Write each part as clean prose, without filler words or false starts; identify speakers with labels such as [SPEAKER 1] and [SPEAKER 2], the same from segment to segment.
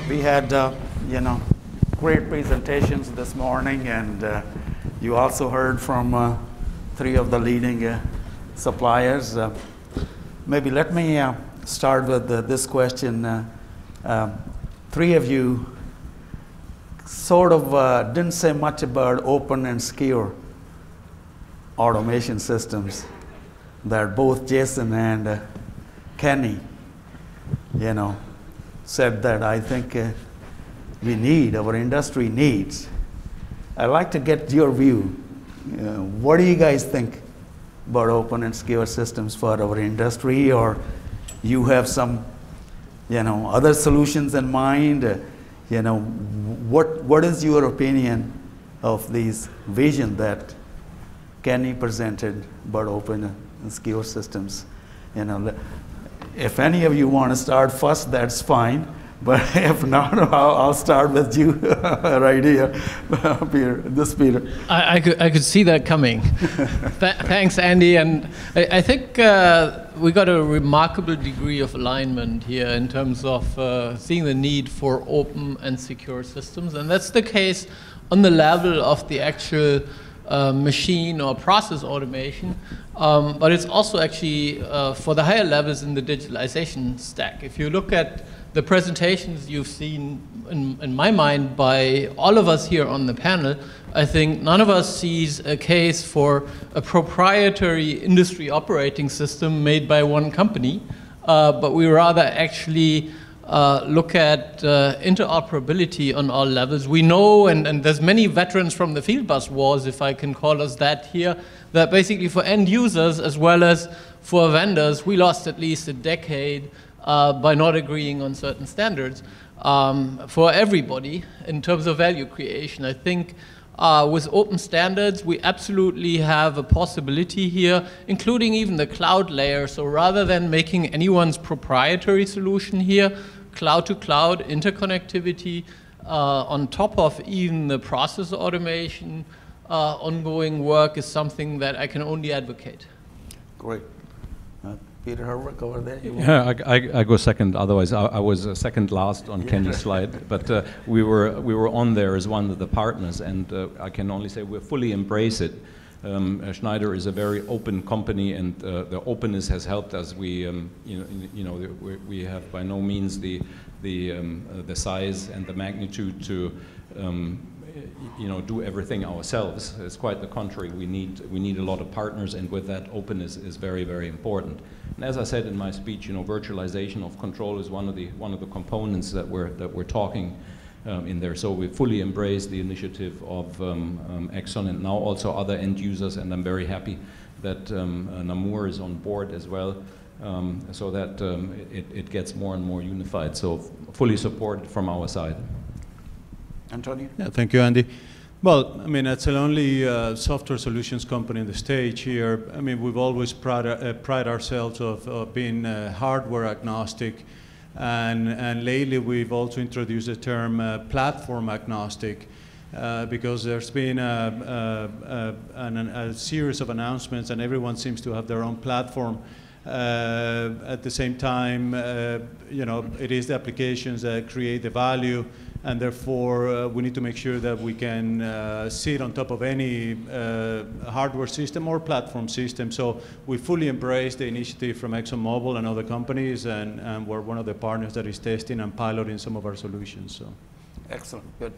[SPEAKER 1] We had, great presentations this morning, and you also heard from 3 of the leading suppliers. Maybe let me start with this question. 3 of you sort of didn't say much about open and secure automation systems that both Jason and Kenny, said that I think our industry needs. I'd like to get your view. What do you guys think about open and secure systems for our industry, or you have some, other solutions in mind? What is your opinion of these vision that Kenny presented about open and secure systems? If any of you want to start first, that's fine. But if not, I'll start with you right here, Peter. Peter.
[SPEAKER 2] I could see that coming. Thanks, Andy. And I think we got a remarkable degree of alignment here in terms of seeing the need for open and secure systems. And that's the case on the level of the actual machine or process automation, but it's also actually for the higher levels in the digitalization stack. If you look at the presentations you've seen, in my mind, by all of us here on the panel, I think none of us sees a case for a proprietary industry operating system made by one company, but we rather actually look at interoperability on all levels. We know, and there's many veterans from the field bus wars, if I can call us that here, that basically for end users as well as for vendors, we lost at least a decade by not agreeing on certain standards for everybody in terms of value creation. I think with open standards, we absolutely have a possibility here, including even the cloud layer. So rather than making anyone's proprietary solution here, cloud-to-cloud interconnectivity on top of even the process automation ongoing work is something that I can only advocate.
[SPEAKER 1] Great. Peter Herwick over there.
[SPEAKER 3] Yeah, I go second. Otherwise, I was second last on Kenny's slide. But we were on there as one of the partners, and I can only say we fully embrace it. Schneider is a very open company, and the openness has helped us. We have by no means the size and the magnitude to do everything ourselves. It's quite the contrary. We need a lot of partners, and with that, openness is very, very important. And as I said in my speech, virtualization of control is one of the components that we're talking in there. So we fully embrace the initiative of Exxon and now also other end users, and I'm very happy that Namur is on board as well, so that it gets more and more unified. So fully supported from our side.
[SPEAKER 1] Antonio?
[SPEAKER 4] Yeah, thank you, Andy. Well, I mean, it's the only software solutions company on the stage here. I mean, we've always pride ourselves of being hardware agnostic, and lately we've also introduced the term platform agnostic, because there's been a series of announcements, and everyone seems to have their own platform. At the same time, it is the applications that create the value, and therefore we need to make sure that we can sit on top of any hardware system or platform system. So we fully embrace the initiative from ExxonMobil and other companies, and we're one of the partners that is testing and piloting some of our solutions. So.
[SPEAKER 1] Excellent, good.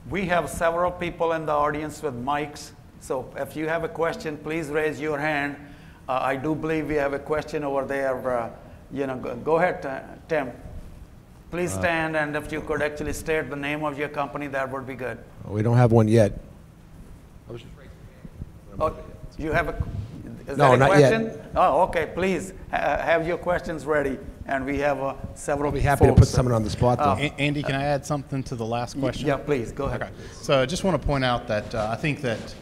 [SPEAKER 1] We have several people in the audience with mics, so if you have a question, please raise your hand. I do believe we have a question over there. Go ahead, Tim. Please stand, and if you could actually state the name of your company, that would be good.
[SPEAKER 5] We don't have one yet.
[SPEAKER 1] Oh, you have a question?
[SPEAKER 5] Not yet.
[SPEAKER 1] Oh, okay. Please have your questions ready, and we have several.
[SPEAKER 5] I'll be happy to put someone on the spot, though.
[SPEAKER 6] Andy, can I add something to the last question?
[SPEAKER 1] Yeah, please go ahead.
[SPEAKER 6] Okay. So I just want to point out that I think that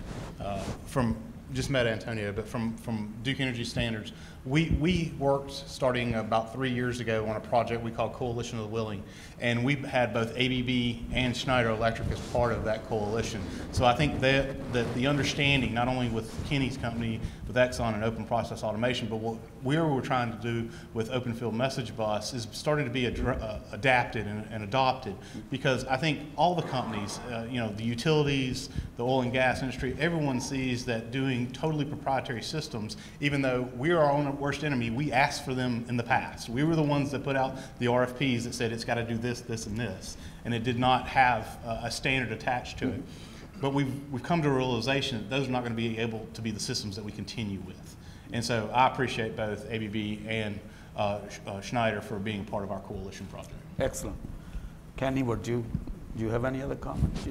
[SPEAKER 6] from just met Antonio, but from Duke Energy Standards, we worked starting about 3 years ago on a project we call Coalition of the Willing, and we had both ABB and Schneider Electric as part of that coalition. So I think that the understanding, not only with Kenny's company, with Exxon and Open Process Automation, but what we're trying to do with Open Field Message Bus is starting to be adapted and adopted, because I think all the companies, the utilities, the oil and gas industry, everyone sees that doing totally proprietary systems, even though we are our own worst enemy, we asked for them in the past. We were the ones that put out the RFPs that said it's got to do this, this, and this, and it did not have a standard attached to it. But we've come to a realization that those are not going to be able to be the systems that we continue with. And so I appreciate both ABB and Schneider for being part of our coalition project.
[SPEAKER 1] Excellent. Kenny, do you have any other comments?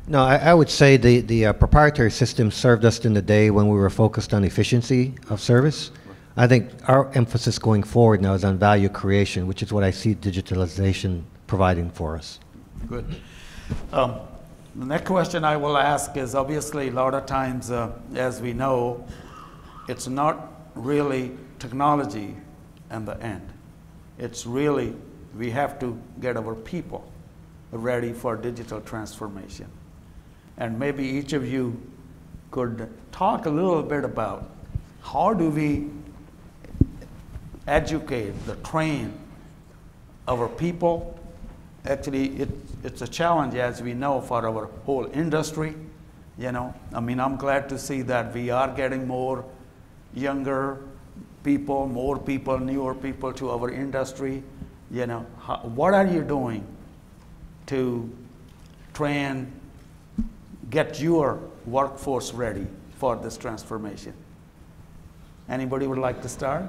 [SPEAKER 7] No, I would say the proprietary system served us in the day when we were focused on efficiency of service. I think our emphasis going forward now is on value creation, which is what I see digitalization providing for us.
[SPEAKER 1] Good. The next question I will ask is, obviously, a lot of times, as we know, it's not really technology in the end. It's really, we have to get our people ready for digital transformation. And maybe each of you could talk a little bit about how do we educate, train our people. Actually, it's a challenge, as we know, for our whole industry. I mean, I'm glad to see that we are getting more younger people, more people, newer people to our industry. What are you doing to train, get your workforce ready for this transformation? Anybody would like to start?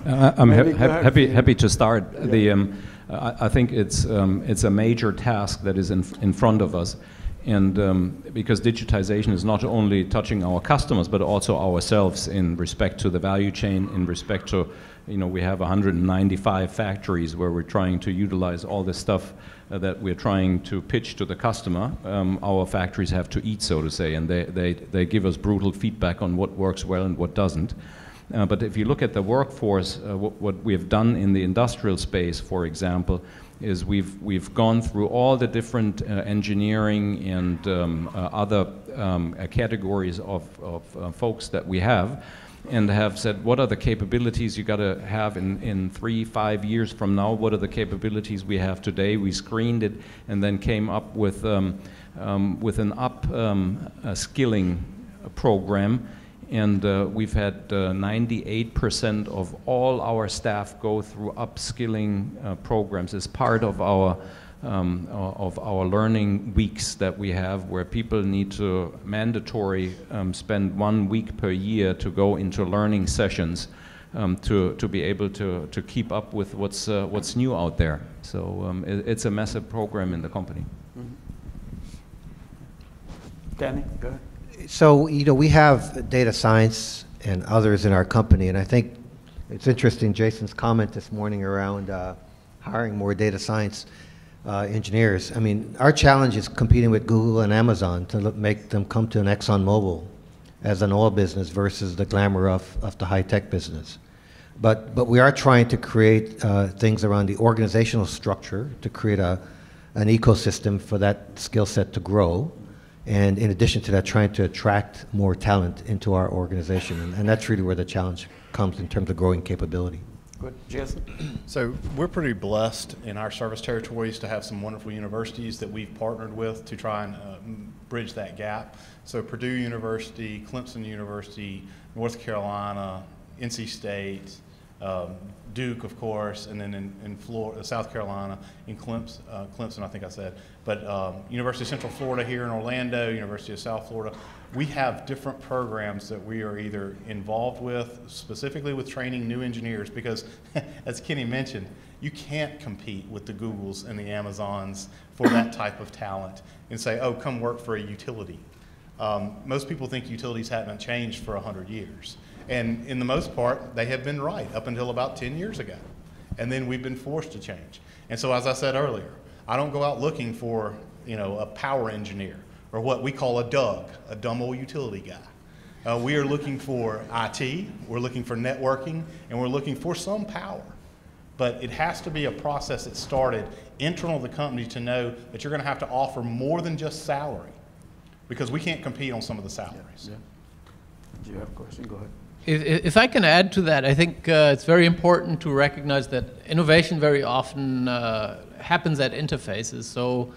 [SPEAKER 3] I'm happy to start. Yeah. I think it's a major task that is in front of us, and because digitization is not only touching our customers but also ourselves in respect to the value chain, in respect to, we have 195 factories where we're trying to utilize all the stuff that we're trying to pitch to the customer. Our factories have to eat, so to say, and they give us brutal feedback on what works well and what doesn't. But if you look at the workforce, what we have done in the industrial space, for example, is we've gone through all the different engineering and other categories of folks that we have, and have said, what are the capabilities you got to have in 3-5 years from now? What are the capabilities we have today? We screened it and then came up with an skilling program. And we've had 98% of all our staff go through upskilling programs as part of our learning weeks that we have, where people need to mandatory spend 1 week per year to go into learning sessions to be able to keep up with what's new out there. So it's a massive program in the company.
[SPEAKER 1] Mm-hmm. Danny, go ahead.
[SPEAKER 7] So, we have data science and others in our company, and I think it's interesting, Jason's comment this morning around hiring more data science engineers. I mean, our challenge is competing with Google and Amazon to make them come to an ExxonMobil as an oil business versus the glamour of the high-tech business. But we are trying to create things around the organizational structure to create an ecosystem for that skill set to grow. And in addition to that, trying to attract more talent into our organization. And that's really where the challenge comes in terms of growing capability.
[SPEAKER 1] Good. Jason?
[SPEAKER 6] So we're pretty blessed in our service territories to have some wonderful universities that we've partnered with to try and bridge that gap. So Purdue University, Clemson University, North Carolina, NC State, Duke, of course, and then in Florida, South Carolina, in Clemson, I think I said, but University of Central Florida here in Orlando, University of South Florida. We have different programs that we are either involved with, specifically with training new engineers, because as Kenny mentioned, you can't compete with the Googles and the Amazons for that type of talent and say, oh, come work for a utility. Most people think utilities haven't changed for 100 years. And in the most part, they have been right up until about 10 years ago. And then we've been forced to change. And so as I said earlier, I don't go out looking for, a power engineer or what we call a DUG, a dumb old utility guy. We are looking for IT, we're looking for networking, and we're looking for some power. But it has to be a process that started internal to the company to know that you're going to have to offer more than just salary, because we can't compete on some of the salaries.
[SPEAKER 1] Yeah. Do you have a question? Go ahead.
[SPEAKER 2] If I can add to that, I think it's very important to recognize that innovation very often happens at interfaces. So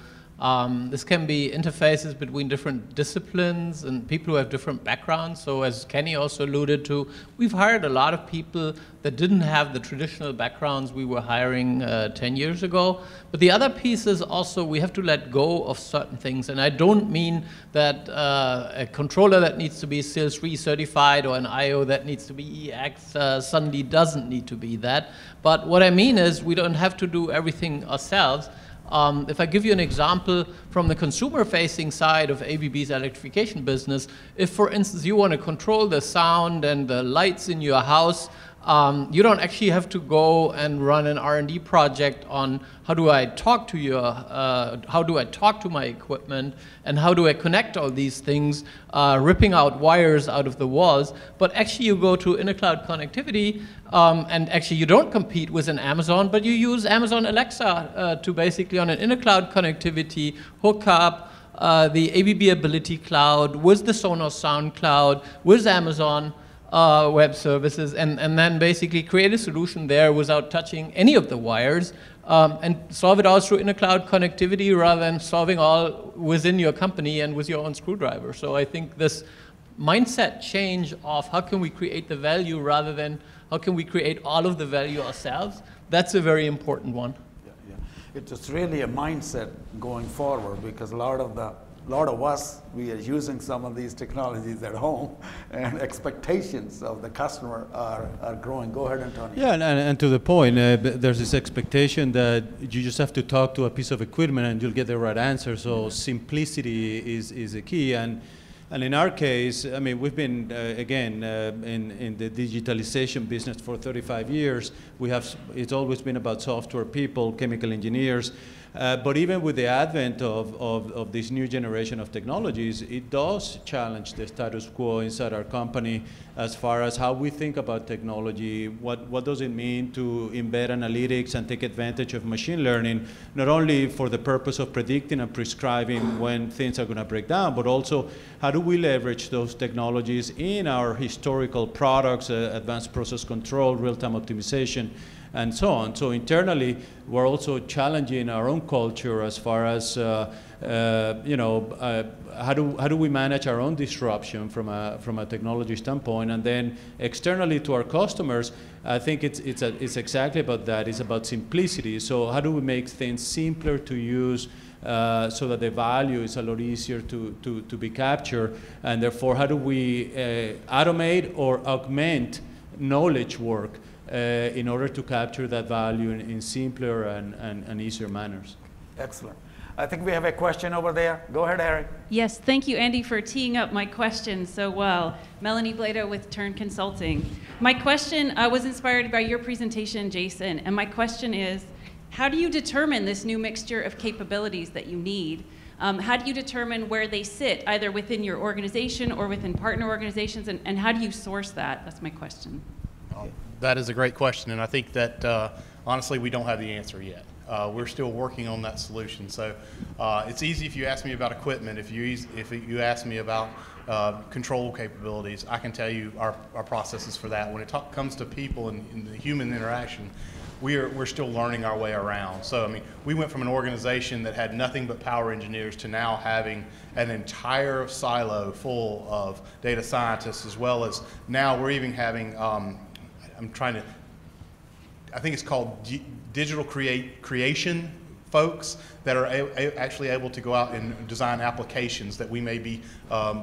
[SPEAKER 2] this can be interfaces between different disciplines and people who have different backgrounds. So as Kenny also alluded to, we've hired a lot of people that didn't have the traditional backgrounds we were hiring 10 years ago. But the other piece is also we have to let go of certain things. And I don't mean that a controller that needs to be SIL3 certified or an IO that needs to be EX suddenly doesn't need to be that. But what I mean is we don't have to do everything ourselves. If I give you an example from the consumer-facing side of ABB's electrification business, if, for instance, you want to control the sound and the lights in your house, you don't actually have to go and run an R&D project on how do I talk to my equipment and how do I connect all these things, ripping out wires out of the walls. But actually you go to intercloud connectivity and actually you don't compete with an Amazon, but you use Amazon Alexa to basically on an intercloud connectivity hook up the ABB Ability Cloud with the Sonos Sound Cloud, with Amazon Web Services, and then basically create a solution there without touching any of the wires, and solve it all through intercloud connectivity rather than solving all within your company and with your own screwdriver. So I think this mindset change of how can we create the value rather than how can we create all of the value ourselves, that's a very important one.
[SPEAKER 1] Yeah. It's really a mindset going forward, because a lot of us, we are using some of these technologies at home, and expectations of the customer are growing. Go ahead, Antonio.
[SPEAKER 4] Yeah, and to the point, there's this expectation that you just have to talk to a piece of equipment and you'll get the right answer. So simplicity is a key. And in our case, I mean, we've been, again, in the digitalization business for 35 years. It's always been about software people, chemical engineers. But even with the advent of this new generation of technologies, it does challenge the status quo inside our company as far as how we think about technology. What does it mean to embed analytics and take advantage of machine learning, not only for the purpose of predicting and prescribing when things are going to break down, but also how do we leverage those technologies in our historical products, advanced process control, real-time optimization, and so on. So internally, we're also challenging our own culture as far as how do we manage our own disruption from a technology standpoint, and then externally to our customers, I think it's exactly about that. It's about simplicity. So how do we make things simpler to use? So that the value is a lot easier to be captured, and therefore how do we automate or augment knowledge work in order to capture that value in simpler and easier manners.
[SPEAKER 1] Excellent. I think we have a question over there. Go ahead, Harry.
[SPEAKER 8] Yes, thank you, Andy, for teeing up my question so well. Melanie Blado with Turn Consulting. My question was inspired by your presentation, Jason, and my question is, how do you determine this new mixture of capabilities that you need? How do you determine where they sit, either within your organization or within partner organizations, and how do you source that? That's my question.
[SPEAKER 6] That is a great question, and I think that honestly we don't have the answer yet. We're still working on that solution. So it's easy if you ask me about equipment. If you ask me about control capabilities, I can tell you our processes for that. When it comes to people and the human interaction, we're still learning our way around. So I mean, we went from an organization that had nothing but power engineers to now having an entire silo full of data scientists, as well as now we're even having I think it's called digital creation folks that are actually able to go out and design applications that we may be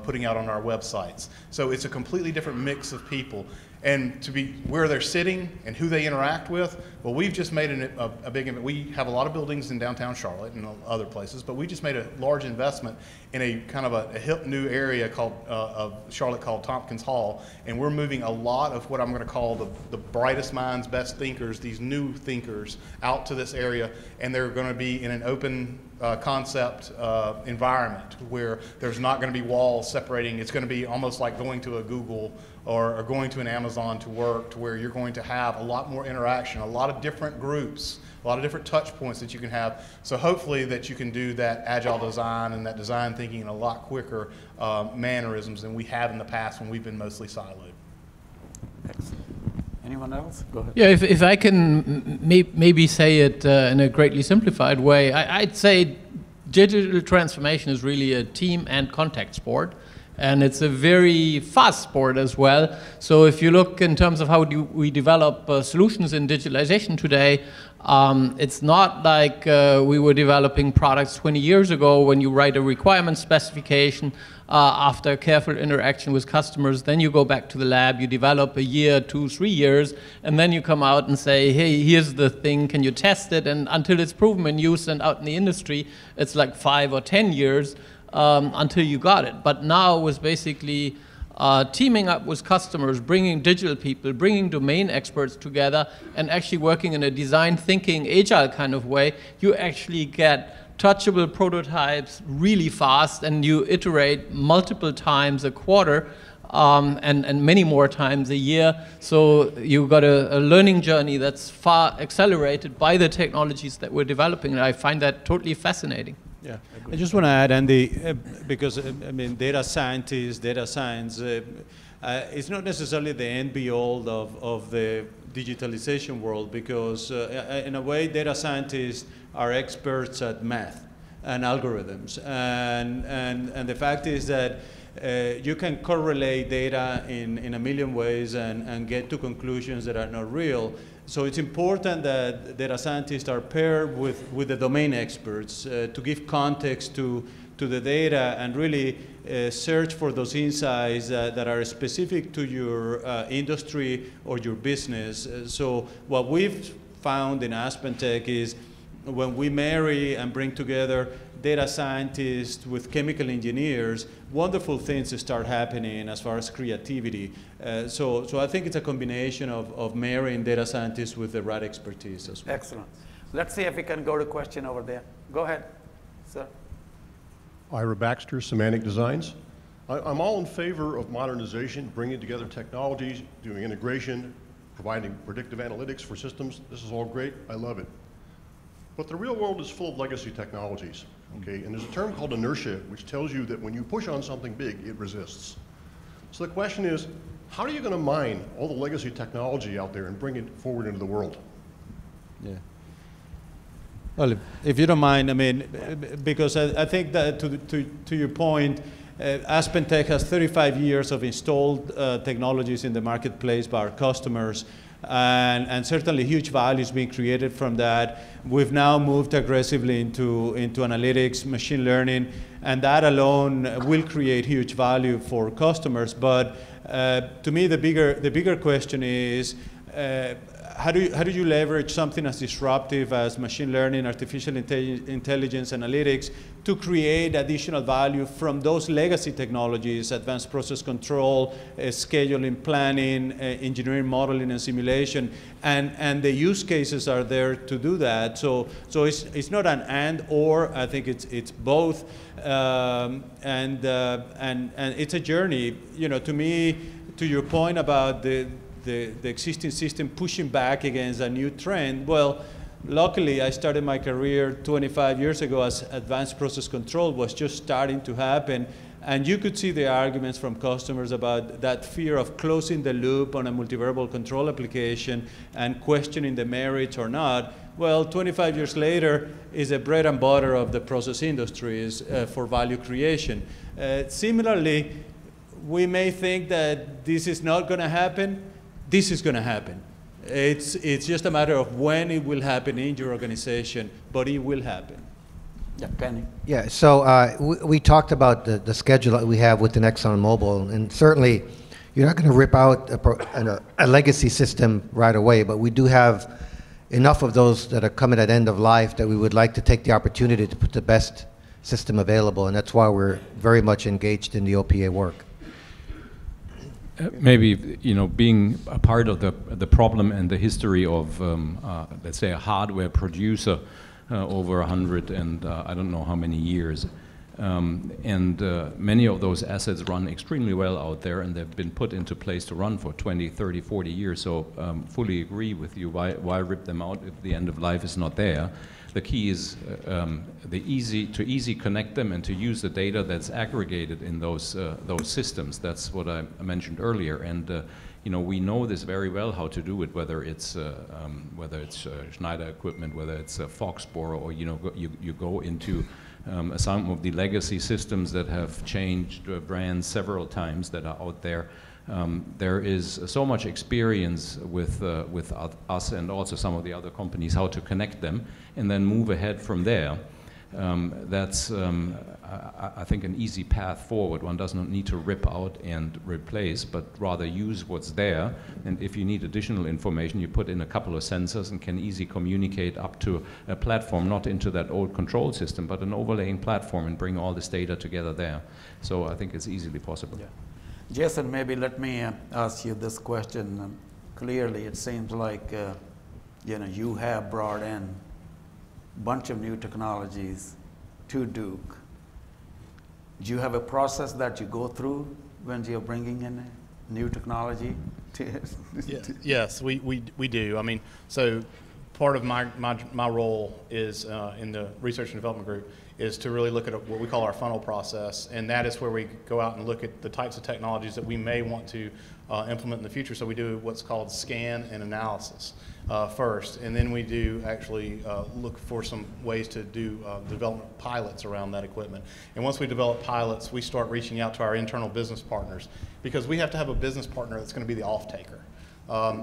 [SPEAKER 6] putting out on our websites. So it's a completely different mix of people. And to be where they're sitting and who they interact with, well, we've just made a big, we have a lot of buildings in downtown Charlotte and other places, but we just made a large investment in a kind of a hip new area of Charlotte called Tompkins Hall, and we're moving a lot of what I'm going to call the brightest minds, best thinkers, these new thinkers, out to this area, and they're going to be in an open concept environment where there's not going to be walls separating. It's going to be almost like going to a Google or going to an Amazon to work, to where you're going to have a lot more interaction, a lot of different groups, a lot of different touch points that you can have. So hopefully that you can do that agile design and that design thinking in a lot quicker mannerisms than we have in the past when we've been mostly siloed.
[SPEAKER 1] Excellent. Anyone else? Go ahead.
[SPEAKER 2] Yeah, if I can maybe say it in a greatly simplified way, I'd say digital transformation is really a team and contact sport. And it's a very fast sport as well. So if you look in terms of how we develop solutions in digitalization today, it's not like we were developing products 20 years ago when you write a requirement specification after careful interaction with customers, then you go back to the lab, you develop a year, 2, 3 years, and then you come out and say, hey, here's the thing, can you test it? And until it's proven in use and out in the industry, it's like 5 or 10 years. Until you got it. But now with basically teaming up with customers, bringing digital people, bringing domain experts together, and actually working in a design thinking, agile kind of way, you actually get touchable prototypes really fast, and you iterate multiple times a quarter, and many more times a year. So you've got a learning journey that's far accelerated by the technologies that we're developing, and I find that totally fascinating.
[SPEAKER 4] Yeah, I just want to add, Andy, because I mean, data scientists, data science, it's not necessarily the end be all of the digitalization world, because in a way, data scientists are experts at math and algorithms, and the fact is that you can correlate data in a million ways and get to conclusions that are not real. So it's important that data scientists are paired with the domain experts to give context to the data and really search for those insights that are specific to your industry or your business. So what we've found in AspenTech is when we marry and bring together data scientists with chemical engineers, wonderful things start happening as far as creativity. So I think it's a combination of marrying data scientists with the right expertise as well.
[SPEAKER 1] Excellent. Let's see if we can go to question over there. Go ahead, sir.
[SPEAKER 9] Ira Baxter, Semantic Designs. I'm all in favor of modernization, bringing together technologies, doing integration, providing predictive analytics for systems. This is all great. I love it. But the real world is full of legacy technologies, okay? And there's a term called inertia, which tells you that when you push on something big, it resists. So the question is, how are you going to mine all the legacy technology out there and bring it forward into the world?
[SPEAKER 4] Yeah. Well, if you don't mind, I mean, because I think that to your point, AspenTech has 35 years of installed technologies in the marketplace by our customers. And certainly huge value is being created from that. We've now moved aggressively into analytics, machine learning, and that alone will create huge value for customers. But to me, the bigger question is, how do you leverage something as disruptive as machine learning, artificial intelligence, analytics, to create additional value from those legacy technologies, advanced process control, scheduling, planning, engineering, modeling, and simulation, and the use cases are there to do that. So it's not an and or. I think it's both, and it's a journey. You know, to me, to your point about the existing system pushing back against a new trend, well, luckily I started my career 25 years ago as advanced process control was just starting to happen, and you could see the arguments from customers about that fear of closing the loop on a multivariable control application and questioning the merits or not. Well, 25 years later is the bread and butter of the process industries for value creation. Similarly, we may think that this is not going to happen. This is going to happen. It's just a matter of when it will happen in your organization, but it will happen.
[SPEAKER 1] Yeah, Kenny.
[SPEAKER 7] Yeah, so we talked about the schedule that we have within ExxonMobil, and certainly you're not going to rip out a legacy system right away, but we do have enough of those that are coming at end of life that we would like to take the opportunity to put the best system available, and that's why we're very much engaged in the OPA work.
[SPEAKER 3] Maybe, you know, being a part of the problem and the history of, let's say, a hardware producer, over 100 and I don't know how many years. Many of those assets run extremely well out there, and they've been put into place to run for 20, 30, 40 years. So fully agree with you. Why rip them out if the end of life is not there? The key is to easy connect them and to use the data that's aggregated in those systems. That's what I mentioned earlier. And you know, we know this very well how to do it, whether it's Schneider equipment, whether it's Foxborough, or you know, you go into some of the legacy systems that have changed brands several times that are out there. There is so much experience with us and also some of the other companies how to connect them and then move ahead from there. That's, I think, an easy path forward. One does not need to rip out and replace, but rather use what's there. And if you need additional information, you put in a couple of sensors and can easily communicate up to a platform, not into that old control system, but an overlaying platform, and bring all this data together there. So I think it's easily possible.
[SPEAKER 1] Yeah. Jason, maybe let me ask you this question. Clearly, it seems like you know, you have brought in a bunch of new technologies to Duke. Do you have a process that you go through when you're bringing in new technology?
[SPEAKER 6] Yes, we do. I mean, so part of my role is in the research and development group is to really look at what we call our funnel process, and that is where we go out and look at the types of technologies that we may want to implement in the future. So we do what's called scan and analysis first, and then we do actually look for some ways to do development pilots around that equipment. And once we develop pilots, we start reaching out to our internal business partners, because we have to have a business partner that's going to be the off-taker.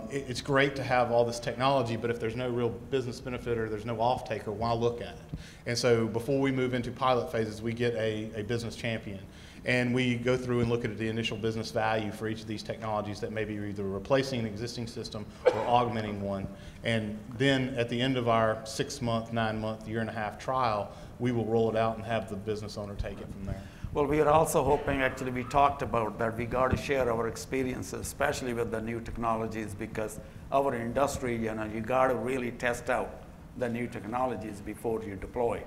[SPEAKER 6] It's great to have all this technology, but if there's no real business benefit or there's no off-taker, why look at it? And so before we move into pilot phases, we get a business champion. And we go through and look at the initial business value for each of these technologies that may be either replacing an existing system or augmenting one. And then at the end of our 6-month, 9-month, year-and-a-half trial, we will roll it out and have the business owner take it from there.
[SPEAKER 1] Well, we are also hoping, actually, we talked about that we got to share our experiences, especially with the new technologies, because our industry, you know, you got to really test out the new technologies before you deploy.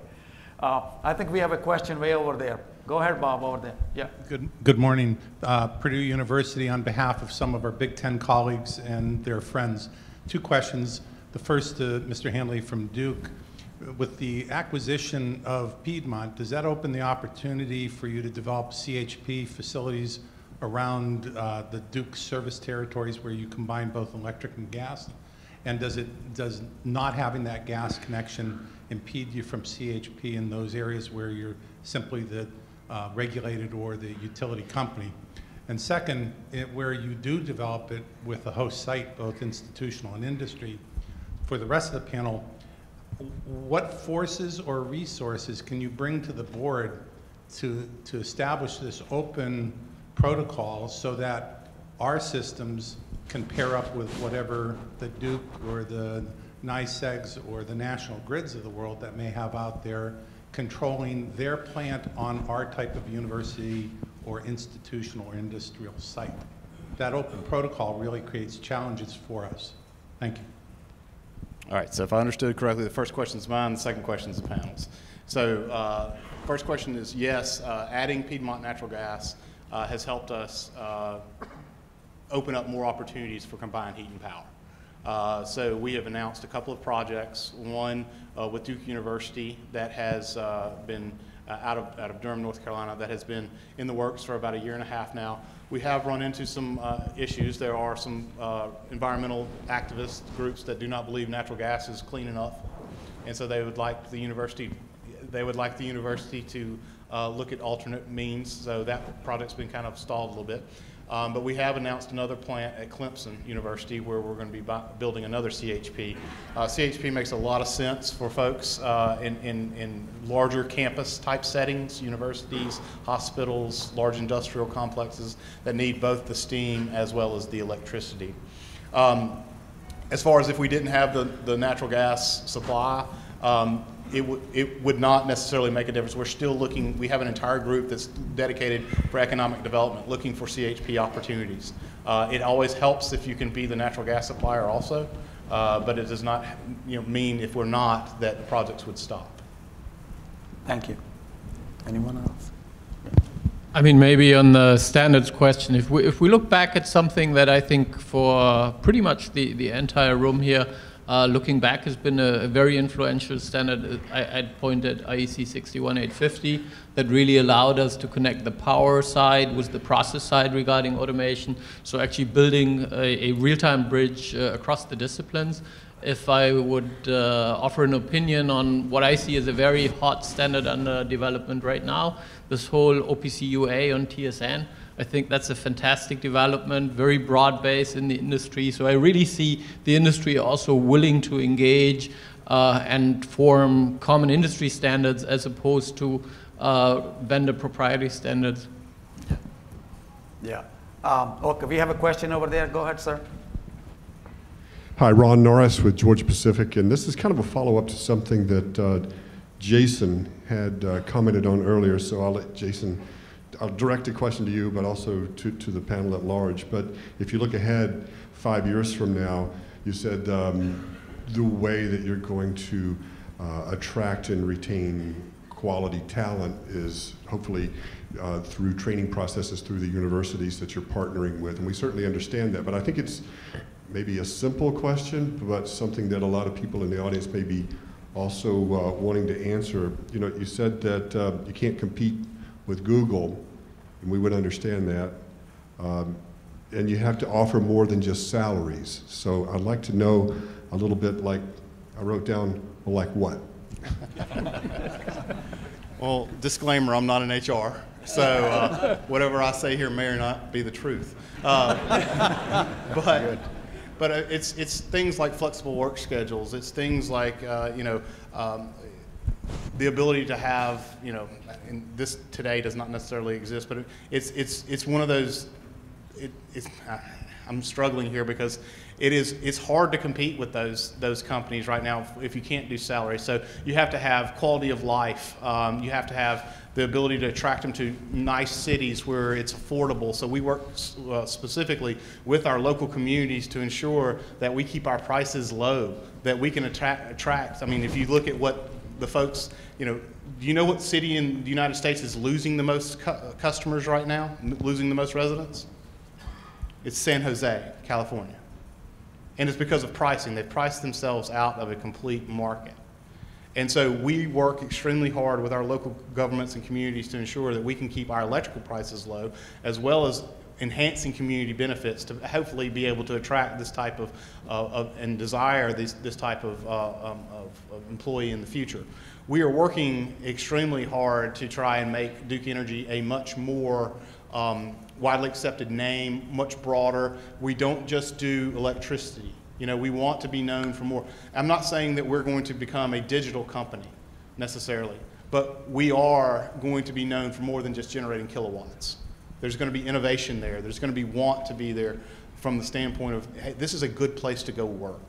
[SPEAKER 1] I think we have a question way over there. Go ahead, Bob, over there. Yeah.
[SPEAKER 10] Good morning. Purdue University, on behalf of some of our Big Ten colleagues and their friends. 2 questions. The first to Mr. Hanley from Duke. With the acquisition of Piedmont, does that open the opportunity for you to develop CHP facilities around the Duke service territories where you combine both electric and gas? And does not having that gas connection impede you from CHP in those areas where you're simply the regulated or the utility company? And second, where you do develop it with a host site, both institutional and industry, for the rest of the panel, what forces or resources can you bring to the board to establish this open protocol so that our systems can pair up with whatever the Duke or the NYSEGs or the national grids of the world that may have out there controlling their plant on our type of university or institutional or industrial site? That open protocol really creates challenges for us. Thank you.
[SPEAKER 6] All right, so if I understood correctly, the first question is mine, the second question is the panel's. So first question is, yes, adding Piedmont Natural Gas has helped us open up more opportunities for combined heat and power. So we have announced a couple of projects, one with Duke University that has been out of Durham, North Carolina, that has been in the works for about 1.5 years now. We have run into some issues. There are some environmental activist groups that do not believe natural gas is clean enough, and so they would like the university to look at alternate means. So that project's been kind of stalled a little bit. But we have announced another plant at Clemson University where we're going to be building another CHP. CHP makes a lot of sense for folks in larger campus type settings, universities, hospitals, large industrial complexes that need both the steam as well as the electricity. As far as if we didn't have the natural gas supply, it would not necessarily make a difference. We're still looking, we have an entire group that's dedicated for economic development, looking for CHP opportunities. It always helps if you can be the natural gas supplier also, but it does not mean if we're not that the projects would stop.
[SPEAKER 1] Thank you. Anyone else?
[SPEAKER 2] I mean, maybe on the standards question, if we look back at something that I think for pretty much the entire room here, looking back has been a very influential standard. I'd point at IEC 61850 that really allowed us to connect the power side with the process side regarding automation. So actually building a real-time bridge across the disciplines. If I would offer an opinion on what I see as a very hot standard under development right now, this whole OPC UA on TSN, I think that's a fantastic development, very broad base in the industry. So I really see the industry also willing to engage and form common industry standards as opposed to vendor proprietary standards.
[SPEAKER 1] Yeah. Okay, we have a question over there. Go ahead, sir.
[SPEAKER 9] Hi, Ron Norris with Georgia Pacific, and this is kind of a follow-up to something that Jason had commented on earlier, so I'll let Jason, I'll direct a question to you, but also to the panel at large. But if you look ahead 5 years from now, you said the way that you're going to attract and retain quality talent is hopefully through training processes through the universities that you're partnering with, and we certainly understand that. But I think it's maybe a simple question, but something that a lot of people in the audience may be also wanting to answer. You know, you said that you can't compete with Google, and we would understand that. And you have to offer more than just salaries. So I'd like to know a little bit, like, I wrote down, well, like what?
[SPEAKER 6] Well, disclaimer, I'm not in HR, so whatever I say here may or not be the truth. But it's things like flexible work schedules. It's things like the ability to have, and this today does not necessarily exist, but it's one of those. I'm struggling here because it's hard to compete with those companies right now if you can't do salary. So you have to have quality of life. You have to have the ability to attract them to nice cities where it's affordable. So we work specifically with our local communities to ensure that we keep our prices low, that we can attract. I mean, if you look at what the folks, do you know what city in the United States is losing the most customers right now, losing the most residents? It's San Jose, California. And it's because of pricing. They've priced themselves out of a complete market. And so we work extremely hard with our local governments and communities to ensure that we can keep our electrical prices low, as well as enhancing community benefits to hopefully be able to attract this type of and desire this type of employee in the future. We are working extremely hard to try and make Duke Energy a much more widely accepted name, much broader. We don't just do electricity. We want to be known for more. I'm not saying that we're going to become a digital company necessarily, but we are going to be known for more than just generating kilowatts. There's going to be innovation there. There's going to be want to be there from the standpoint of, hey, this is a good place to go work.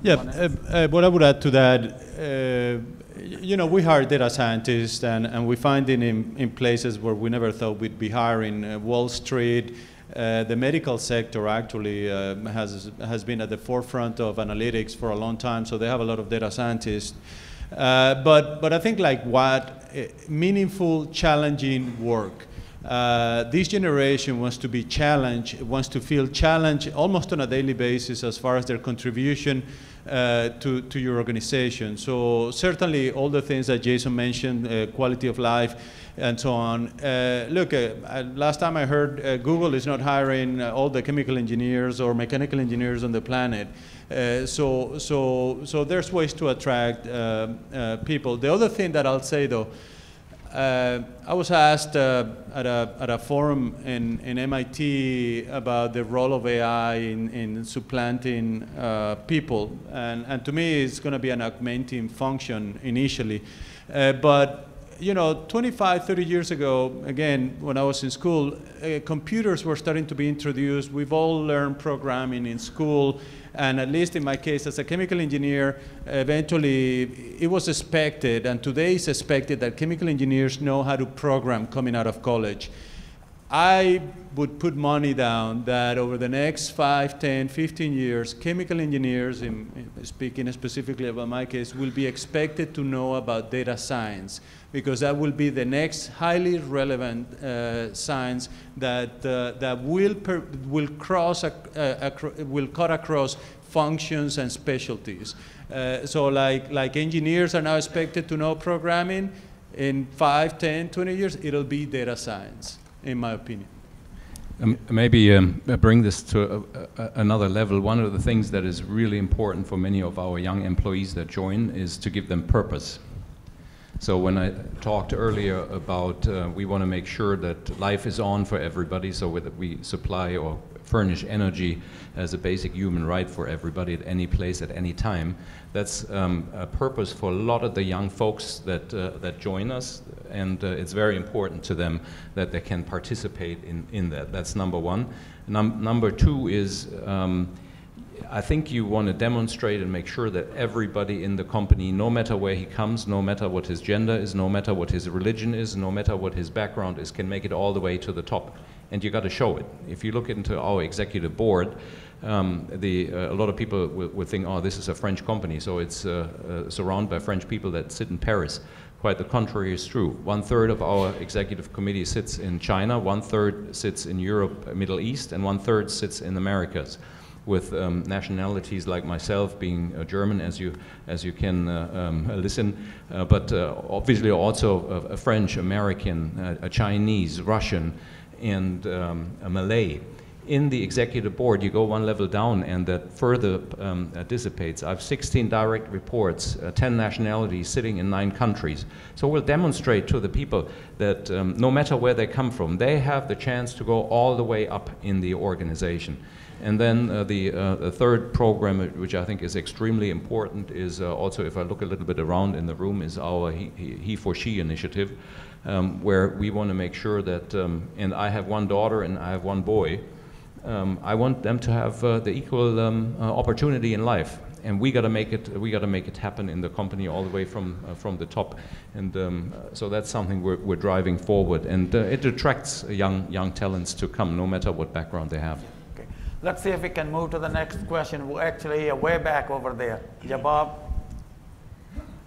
[SPEAKER 4] Yeah, what I would add to that, we hire data scientists and we find it in places where we never thought we'd be hiring. Wall Street, the medical sector actually has been at the forefront of analytics for a long time, so they have a lot of data scientists. But I think meaningful, challenging work. This generation wants to be challenged, wants to feel challenged almost on a daily basis as far as their contribution to your organization. So certainly all the things that Jason mentioned, quality of life and so on. Look, last time I heard Google is not hiring all the chemical engineers or mechanical engineers on the planet. So there's ways to attract people. The other thing that I'll say though, I was asked at a forum in MIT about the role of AI in supplanting people, and to me it's going to be an augmenting function initially. But 25, 30 years ago, again, when I was in school, computers were starting to be introduced. We've all learned programming in school. And at least in my case, as a chemical engineer, eventually it was expected, and today it's expected that chemical engineers know how to program coming out of college. I would put money down that over the next 5, 10, 15 years, chemical engineers, speaking specifically about my case, will be expected to know about data science, because that will be the next highly relevant science that, that will cut across functions and specialties. So like engineers are now expected to know programming, in 5, 10, 20 years, it'll be data science, in my opinion.
[SPEAKER 3] Maybe bring this to another level. One of the things that is really important for many of our young employees that join is to give them purpose. So when I talked earlier about we want to make sure that life is on for everybody, so that we supply or furnish energy as a basic human right for everybody at any place at any time. That's a purpose for a lot of the young folks that, that join us, and it's very important to them that they can participate in that. That's number one. Number two is I think you want to demonstrate and make sure that everybody in the company, no matter where he comes, no matter what his gender is, no matter what his religion is, no matter what his background is, can make it all the way to the top. And you got to show it. If you look into our executive board, a lot of people will think, oh, this is a French company, so it's surrounded by French people that sit in Paris. Quite the contrary is true. 1/3 of our executive committee sits in China, 1/3 sits in Europe, Middle East, and 1/3 sits in Americas, with nationalities like myself being German, as you can listen, but obviously also a French, American, a Chinese, Russian, and a Malay. In the executive board, you go one level down, and that further dissipates. I have 16 direct reports, 10 nationalities sitting in 9 countries. So we'll demonstrate to the people that no matter where they come from, they have the chance to go all the way up in the organization. And then the third program, which I think is extremely important, is also, if I look a little bit around in the room, is our He for She initiative, where we want to make sure that, and I have one daughter and I have one boy, I want them to have the equal opportunity in life, and we got to make it. We got to make it happen in the company all the way from the top, and so that's something we're driving forward, and it attracts young talents to come, no matter what background they have.
[SPEAKER 1] Okay, let's see if we can move to the next question. We're actually way back over there, Jabab.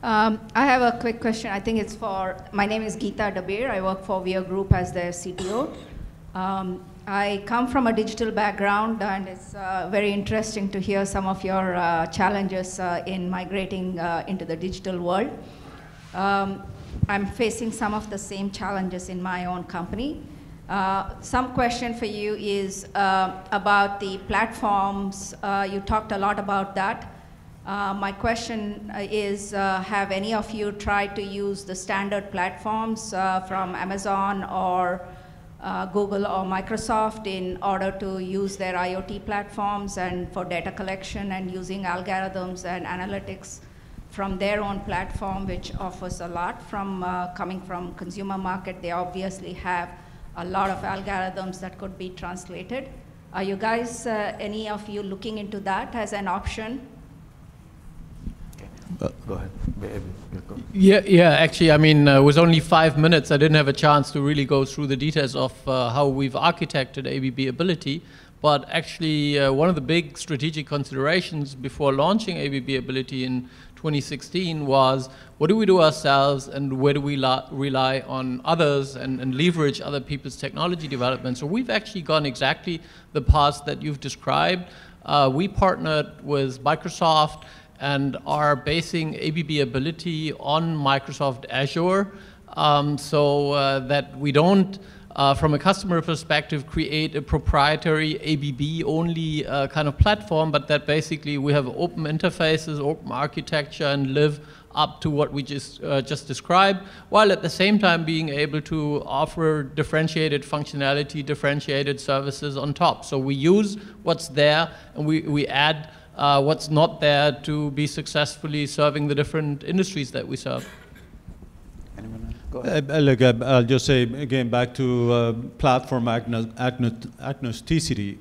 [SPEAKER 11] I have a quick question. I think it's for. My name is Geeta Dabir. I work for Weir Group as their CTO. I come from a digital background, and it's very interesting to hear some of your challenges in migrating into the digital world. I'm facing some of the same challenges in my own company. Some question for you is about the platforms. You talked a lot about that. My question is, have any of you tried to use the standard platforms from Amazon or Google or Microsoft in order to use their IoT platforms and for data collection and using algorithms and analytics from their own platform, which offers a lot from coming from consumer market? They obviously have a lot of algorithms that could be translated. Are you guys, any of you looking into that as an option?
[SPEAKER 1] Go ahead.
[SPEAKER 2] Yeah. Actually, I mean, it was only 5 minutes. I didn't have a chance to really go through the details of how we've architected ABB Ability. But actually, one of the big strategic considerations before launching ABB Ability in 2016 was, what do we do ourselves, and where do we rely on others and leverage other people's technology development? So we've actually gone exactly the path that you've described. We partnered with Microsoft and are basing ABB Ability on Microsoft Azure, so that we don't, from a customer perspective, create a proprietary ABB-only kind of platform, but that basically we have open interfaces, open architecture, and live up to what we just described, while at the same time being able to offer differentiated functionality, differentiated services on top. So we use what's there, and we add what's not there to be successfully serving the different industries that we serve.
[SPEAKER 1] Anyone else? Go ahead.
[SPEAKER 4] Look, I'll just say again back to platform agnosticity.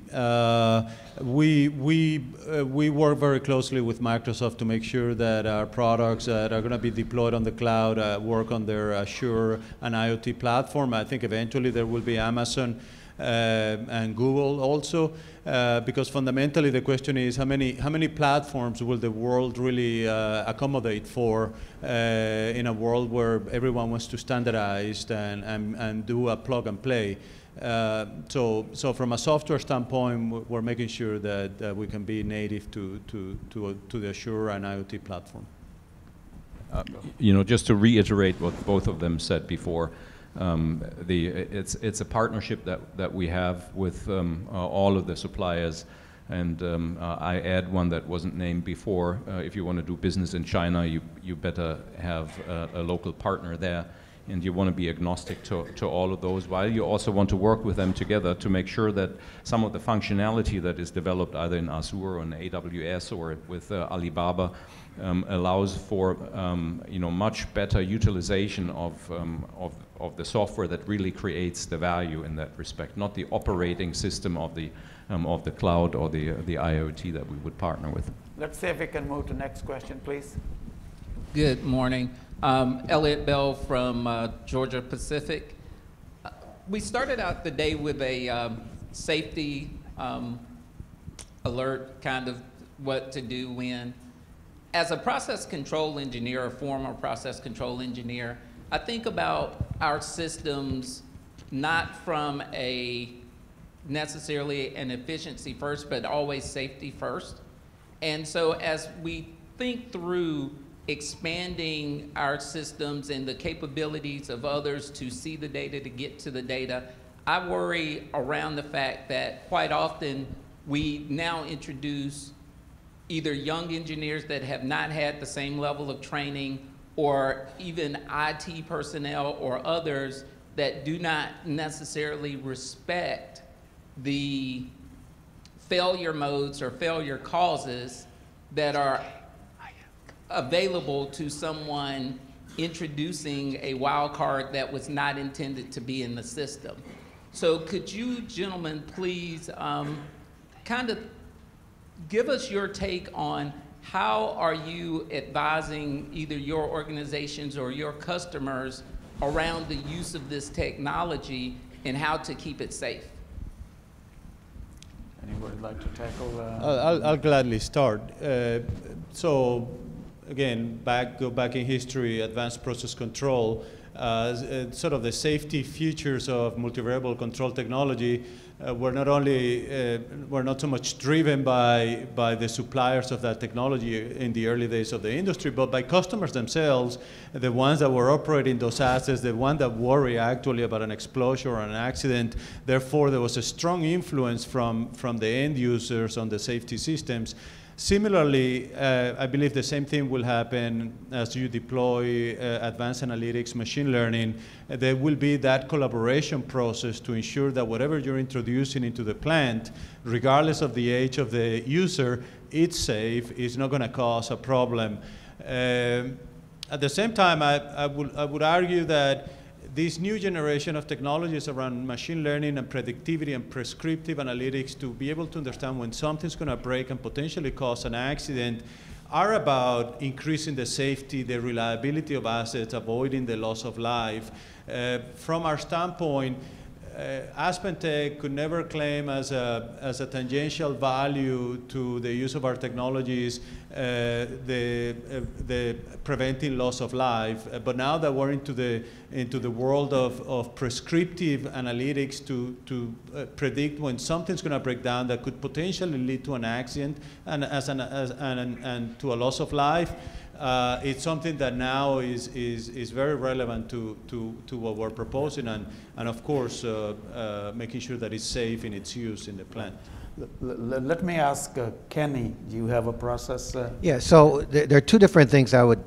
[SPEAKER 4] We work very closely with Microsoft to make sure that our products that are going to be deployed on the cloud work on their Azure and IoT platform. I think eventually there will be Amazon and Google also, because fundamentally the question is how many platforms will the world really accommodate for in a world where everyone wants to standardize and do a plug and play. So from a software standpoint, we're making sure that we can be native to the Azure and IoT platform.
[SPEAKER 3] Just to reiterate what both of them said before, it's a partnership that we have with all of the suppliers, and I add one that wasn't named before. If you want to do business in China, you better have a local partner there, and you want to be agnostic to all of those, while you also want to work with them together to make sure that some of the functionality that is developed either in Azure or in AWS or with Alibaba allows for much better utilization of the software that really creates the value in that respect, not the operating system of the cloud or the IoT that we would partner with.
[SPEAKER 1] Let's see if we can move to the next question, please.
[SPEAKER 12] Good morning. Elliot Bell from Georgia Pacific. We started out the day with a safety alert, kind of what to do when. As a process control engineer, a former process control engineer, I think about our systems not from necessarily an efficiency first, but always safety first. And so as we think through expanding our systems and the capabilities of others to see the data, to get to the data, I worry around the fact that quite often we now introduce either young engineers that have not had the same level of training, or even IT personnel or others that do not necessarily respect the failure modes or failure causes that are available to someone introducing a wild card that was not intended to be in the system. So could you gentlemen please kind of give us your take on how are you advising either your organizations or your customers around the use of this technology and how to keep it safe?
[SPEAKER 1] Anybody like to tackle?
[SPEAKER 4] I'll gladly start. So again, go back in history, advanced process control, sort of the safety features of multivariable control technology were not so much driven by the suppliers of that technology in the early days of the industry, but by customers themselves, the ones that were operating those assets, the ones that worry actually about an explosion or an accident. Therefore, there was a strong influence from the end users on the safety systems. Similarly, I believe the same thing will happen as you deploy advanced analytics, machine learning. There will be that collaboration process to ensure that whatever you're introducing into the plant, regardless of the age of the user, it's safe, it's not going to cause a problem. At the same time, I would argue that this new generation of technologies around machine learning and predictivity and prescriptive analytics to be able to understand when something's going to break and potentially cause an accident are about increasing the safety, the reliability of assets, avoiding the loss of life. From our standpoint, AspenTech could never claim as a tangential value to the use of our technologies the preventing loss of life. But now that we're into the world of prescriptive analytics to predict when something's going to break down that could potentially lead to an accident and to a loss of life, it's something that now is very relevant to what we're proposing, and of course making sure that it's safe in its use in the plant.
[SPEAKER 1] Let me ask Kenny, do you have a process?
[SPEAKER 7] Yeah, so there are two different things I would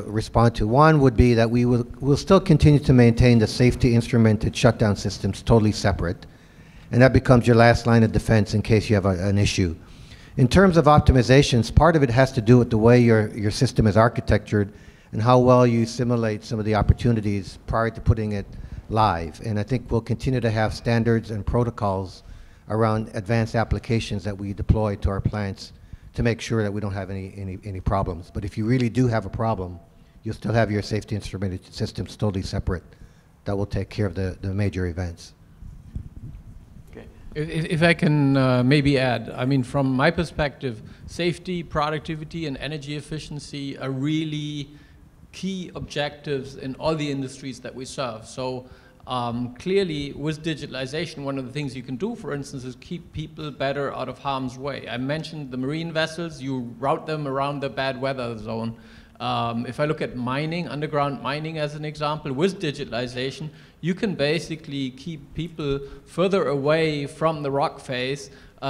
[SPEAKER 7] respond to. One would be that we'll still continue to maintain the safety instrumented shutdown systems totally separate, and that becomes your last line of defense in case you have an issue. In terms of optimizations, part of it has to do with the way your system is architectured and how well you simulate some of the opportunities prior to putting it live. And I think we'll continue to have standards and protocols around advanced applications that we deploy to our plants to make sure that we don't have any problems. But if you really do have a problem, you'll still have your safety instrumented systems totally separate that will take care of the major events.
[SPEAKER 2] Okay. If I can maybe add, I mean, from my perspective, safety, productivity, and energy efficiency are really key objectives in all the industries that we serve. So clearly, with digitalization, one of the things you can do, for instance, is keep people better out of harm's way. I mentioned the marine vessels. You route them around the bad weather zone. If I look at mining, underground mining as an example, with digitalization, you can basically keep people further away from the rock face,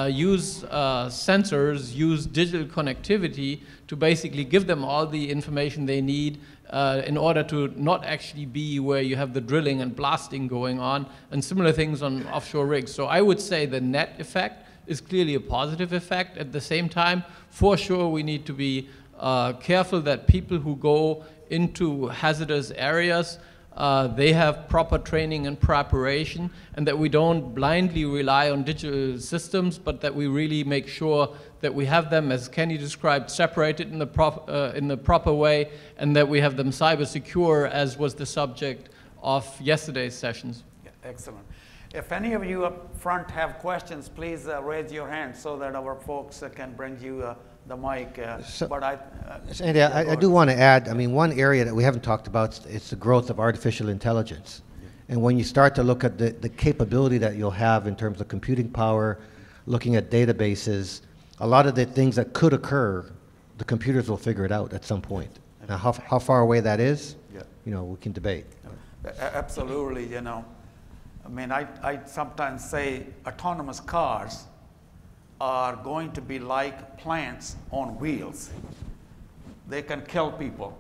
[SPEAKER 2] use sensors, use digital connectivity to basically give them all the information they need in order to not actually be where you have the drilling and blasting going on, and similar things on offshore rigs. So I would say the net effect is clearly a positive effect. At the same time, for sure, we need to be careful that people who go into hazardous areas, they have proper training and preparation, and that we don't blindly rely on digital systems, but that we really make sure that we have them, as Kenny described, separated in the proper way, and that we have them cyber secure, as was the subject of yesterday's sessions.
[SPEAKER 1] Yeah, excellent. If any of you up front have questions, please raise your hand so that our folks can bring you the mic.
[SPEAKER 7] Sandy, I do want to add, I mean, one area that we haven't talked about is the growth of artificial intelligence. And when you start to look at the capability that you'll have in terms of computing power, looking at databases, a lot of the things that could occur, the computers will figure it out at some point. Now, how far away that is, you know, we can debate.
[SPEAKER 1] Absolutely, you know. I mean, I sometimes say autonomous cars are going to be like plants on wheels. They can kill people.